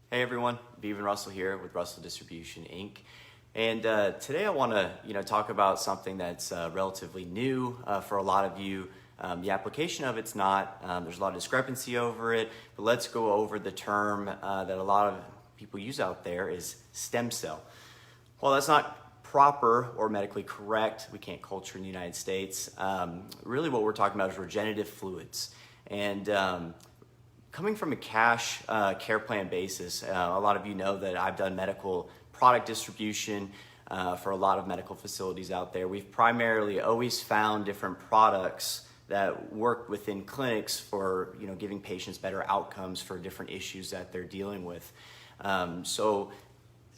Hey everyone, Beav and Russell here with Russell Distribution Inc. And today I want to talk about something that's relatively new for a lot of you. The application of it's not. There's a lot of discrepancy over it, but let's go over the term that a lot of people use out there is stem cell. Well, that's not proper or medically correct. We can't culture in the United States. Really what we're talking about is regenerative fluids. And coming from a cash care plan basis, a lot of you know that I've done medical product distribution for a lot of medical facilities out there. We've primarily always found different products that work within clinics for giving patients better outcomes for different issues that they're dealing with. So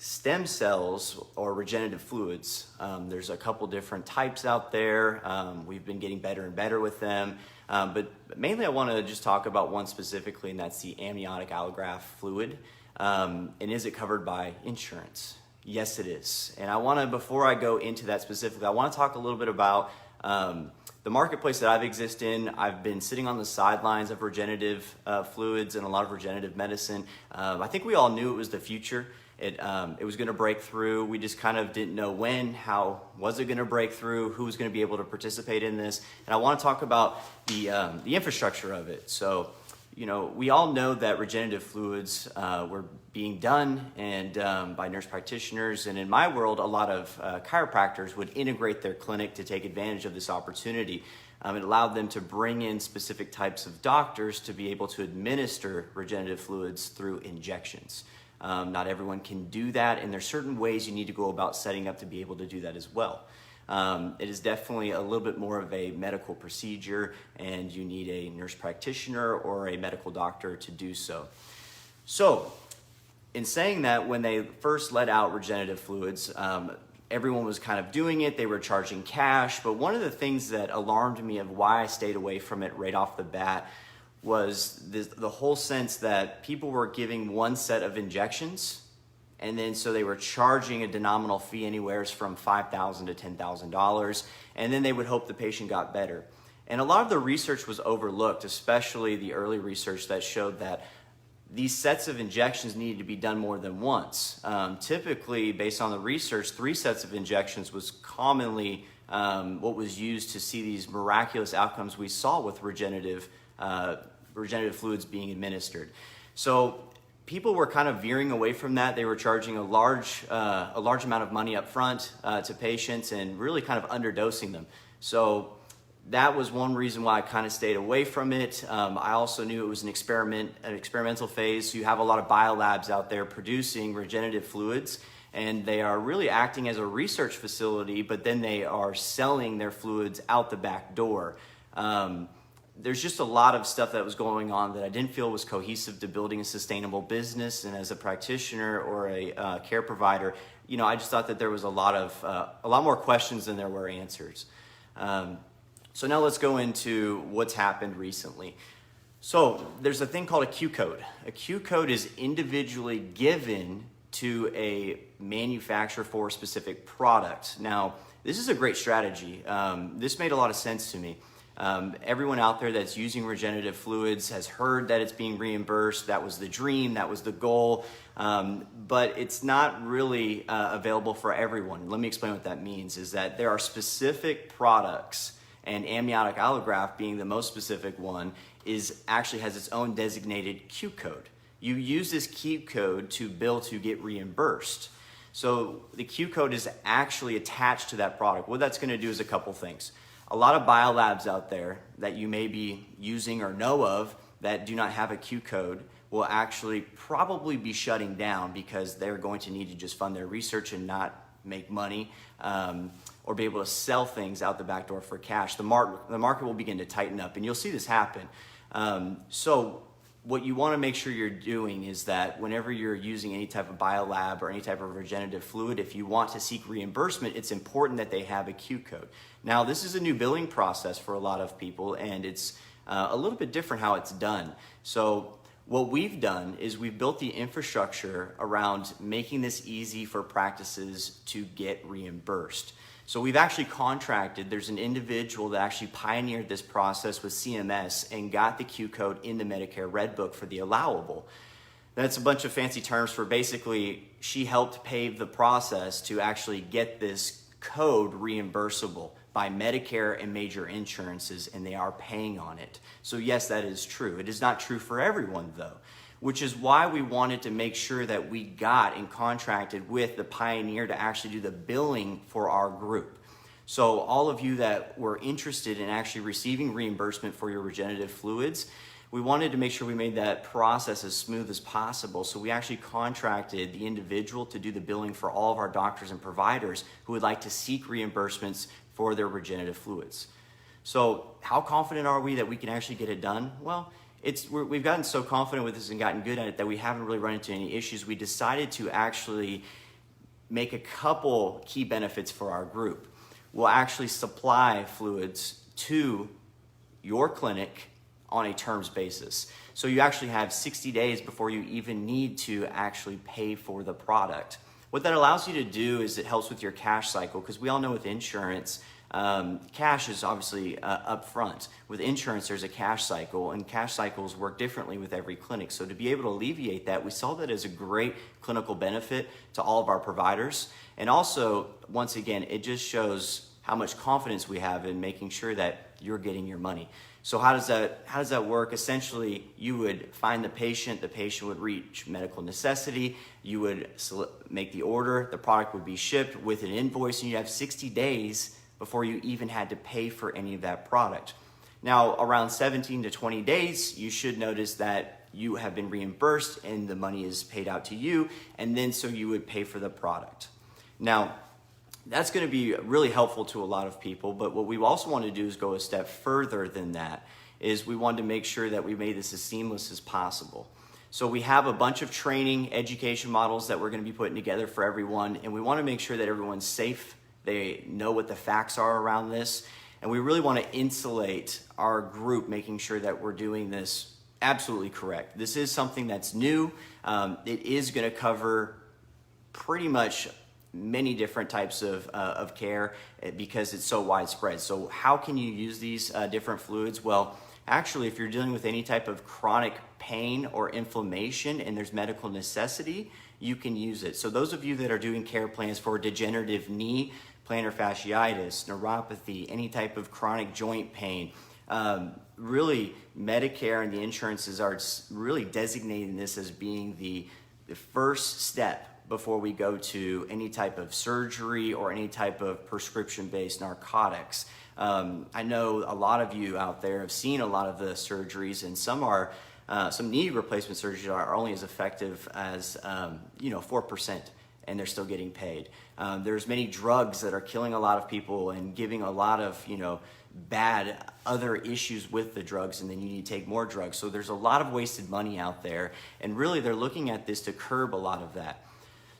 stem cells or regenerative fluids, there's a couple different types out there. We've been getting better and better with them. But mainly I want to just talk about one specifically, and that's the amniotic allograft fluid. And is it covered by insurance? Yes, it is. And I want to, before I go into that specifically, I want to talk a little bit about the marketplace that I've existed in. I've been sitting on the sidelines of regenerative fluids and a lot of regenerative medicine. I think we all knew it was the future. It was going to break through. We just kind of didn't know when, how was it going to break through, who was going to be able to participate in this. And I want to talk about the infrastructure of it. So, we all know that regenerative fluids were being done and by nurse practitioners. And in my world, a lot of chiropractors would integrate their clinic to take advantage of this opportunity. It allowed them to bring in specific types of doctors to be able to administer regenerative fluids through injections. Not everyone can do that, and there's certain ways you need to go about setting up to be able to do that as well. It is definitely a little bit more of a medical procedure, and you need a nurse practitioner or a medical doctor to do so. So, in saying that, when they first let out regenerative fluids, everyone was kind of doing it. They were charging cash, but one of the things that alarmed me of why I stayed away from it right off the bat was the whole sense that people were giving one set of injections, and then so they were charging a nominal fee anywhere from $5,000 to $10,000, and then they would hope the patient got better. And a lot of the research was overlooked, especially the early research that showed that these sets of injections needed to be done more than once. Typically, based on the research, 3 sets of injections was commonly what was used to see these miraculous outcomes we saw with regenerative fluids being administered. So people were kind of veering away from that. They were charging a large amount of money up front to patients and really kind of underdosing them. So that was one reason why I kind of stayed away from it. I also knew it was an experimental phase. So you have a lot of biolabs out there producing regenerative fluids, and they are really acting as a research facility, but then they are selling their fluids out the back door. There's just a lot of stuff that was going on that I didn't feel was cohesive to building a sustainable business. And as a practitioner or a care provider, I just thought that there was a lot more questions than there were answers. So now let's go into what's happened recently. So there's a thing called a Q code. A Q code is individually given to a manufacturer for a specific product. Now, this is a great strategy. This made a lot of sense to me. Everyone out there that's using regenerative fluids has heard that it's being reimbursed. That was the dream, that was the goal, but it's not really available for everyone. Let me explain what that means, is that there are specific products, and amniotic allograft being the most specific one, actually has its own designated Q code. You use this Q code to bill to get reimbursed. So the Q code is actually attached to that product. What that's going to do is a couple things. A lot of biolabs out there that you may be using or know of that do not have a Q code will actually probably be shutting down because they're going to need to just fund their research and not make money or be able to sell things out the back door for cash. The market will begin to tighten up, and you'll see this happen. So what you want to make sure you're doing is that whenever you're using any type of biolab or any type of regenerative fluid, if you want to seek reimbursement, it's important that they have a Q code. Now, this is a new billing process for a lot of people, and it's a little bit different how it's done. So what we've done is we've built the infrastructure around making this easy for practices to get reimbursed. So we've actually contracted, there's an individual that actually pioneered this process with CMS and got the Q code in the Medicare Red Book for the allowable. That's a bunch of fancy terms for basically she helped pave the process to actually get this code reimbursable by Medicare and major insurances, and they are paying on it. So yes, that is true. It is not true for everyone though, which is why we wanted to make sure that we got and contracted with the Pioneer to actually do the billing for our group. So all of you that were interested in actually receiving reimbursement for your regenerative fluids, we wanted to make sure we made that process as smooth as possible. So we actually contracted the individual to do the billing for all of our doctors and providers who would like to seek reimbursements for their regenerative fluids. So how confident are we that we can actually get it done? Well, we've gotten so confident with this and gotten good at it that we haven't really run into any issues. We decided to actually make a couple key benefits for our group. We'll actually supply fluids to your clinic on a terms basis. So you actually have 60 days before you even need to actually pay for the product. What that allows you to do is it helps with your cash cycle, because we all know with insurance, cash is obviously upfront. With insurance, there's a cash cycle, and cash cycles work differently with every clinic. So to be able to alleviate that, we saw that as a great clinical benefit to all of our providers. And also, once again, it just shows how much confidence we have in making sure that you're getting your money. So how does that work? Essentially, you would find the patient would reach medical necessity, you would make the order, the product would be shipped with an invoice, and you have 60 days before you even had to pay for any of that product. Now, around 17 to 20 days, you should notice that you have been reimbursed and the money is paid out to you, and then so you would pay for the product. Now, that's going to be really helpful to a lot of people, but what we also want to do is go a step further than that, is we wanted to make sure that we made this as seamless as possible. So we have a bunch of training, education models that we're going to be putting together for everyone, and we want to make sure that everyone's safe, they know what the facts are around this, and we really want to insulate our group, making sure that we're doing this absolutely correct. This is something that's new. It is going to cover pretty much many different types of care because it's so widespread. So how can you use these different fluids? Well, actually, if you're dealing with any type of chronic pain or inflammation and there's medical necessity, you can use it. So those of you that are doing care plans for degenerative knee, plantar fasciitis, neuropathy, any type of chronic joint pain, really Medicare and the insurances are really designating this as being the first step before we go to any type of surgery or any type of prescription-based narcotics. I know a lot of you out there have seen a lot of the surgeries, and some knee replacement surgeries are only as effective as 4%, and they're still getting paid. There's many drugs that are killing a lot of people and giving a lot of bad other issues with the drugs, and then you need to take more drugs. So there's a lot of wasted money out there, and really they're looking at this to curb a lot of that.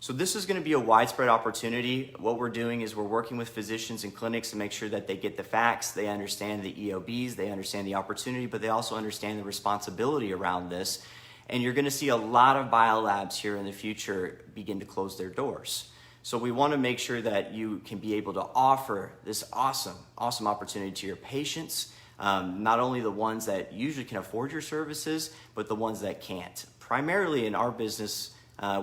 So this is going to be a widespread opportunity. What we're doing is we're working with physicians and clinics to make sure that they get the facts, they understand the EOBs, they understand the opportunity, but they also understand the responsibility around this. And you're going to see a lot of biolabs here in the future begin to close their doors. So we want to make sure that you can be able to offer this awesome opportunity to your patients, not only the ones that usually can afford your services, but the ones that can't. Primarily in our business,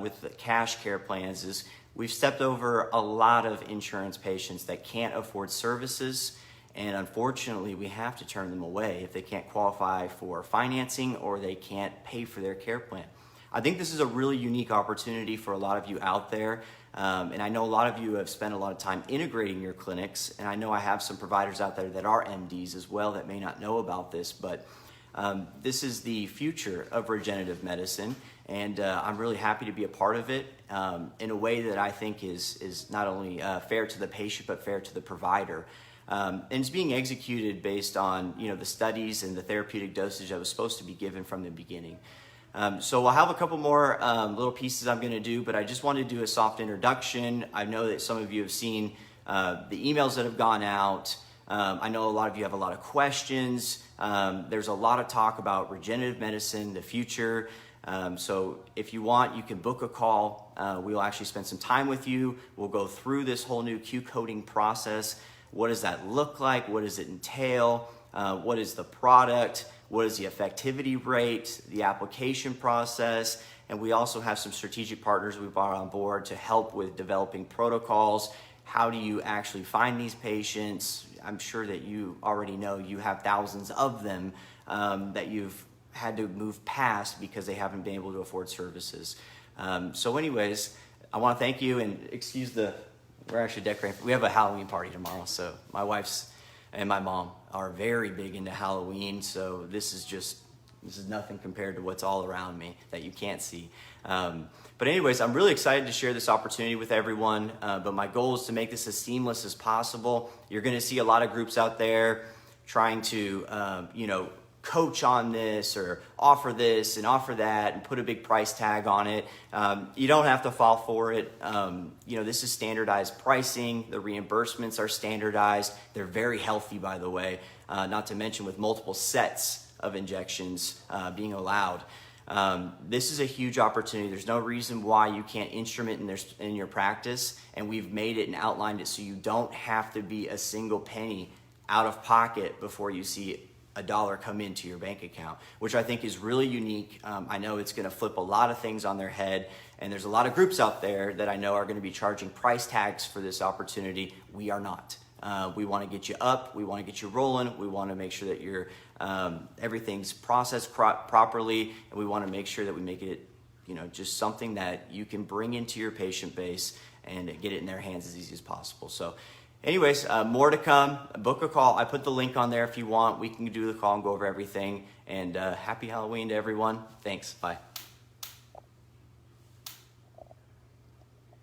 with the cash care plans, is we've stepped over a lot of insurance patients that can't afford services, and unfortunately we have to turn them away if they can't qualify for financing or they can't pay for their care plan. I think this is a really unique opportunity for a lot of you out there, and I know a lot of you have spent a lot of time integrating your clinics, and I know I have some providers out there that are MDs as well that may not know about this, but this is the future of regenerative medicine, and I'm really happy to be a part of it in a way that I think is not only fair to the patient but fair to the provider. And it's being executed based on the studies and the therapeutic dosage that was supposed to be given from the beginning. So I'll have a couple more little pieces I'm going to do, but I just wanted to do a soft introduction. I know that some of you have seen the emails that have gone out. I know a lot of you have a lot of questions. There's a lot of talk about regenerative medicine, the future. So if you want, you can book a call. We'll actually spend some time with you. We'll go through this whole new Q coding process. What does that look like? What does it entail? What is the product? what is the effectivity rate, the application process, and we also have some strategic partners we brought on board to help with developing protocols. How do you actually find these patients? I'm sure that you already know you have thousands of them that you've had to move past because they haven't been able to afford services. So anyways, I want to thank you, and we're actually decorating. We have a Halloween party tomorrow, so my wife's and my mom are very big into Halloween, so this is nothing compared to what's all around me that you can't see. But anyways, I'm really excited to share this opportunity with everyone, but my goal is to make this as seamless as possible. You're gonna see a lot of groups out there trying to, coach on this or offer this and offer that and put a big price tag on it. You don't have to fall for it. This is standardized pricing. The reimbursements are standardized. They're very healthy, by the way, not to mention with multiple sets of injections being allowed. This is a huge opportunity. There's no reason why you can't instrument in your practice, and we've made it and outlined it so you don't have to be a single penny out of pocket before you see a dollar come into your bank account, which I think is really unique. I know it's gonna flip a lot of things on their head, and there's a lot of groups out there that I know are gonna be charging price tags for this opportunity. We are not. We wanna get you up, we wanna get you rolling, we wanna make sure that everything's processed properly, and we wanna make sure that we make it just something that you can bring into your patient base and get it in their hands as easy as possible. So anyways, more to come. Book a call. I put the link on there if you want. We can do the call and go over everything. And happy Halloween to everyone. Thanks. Bye.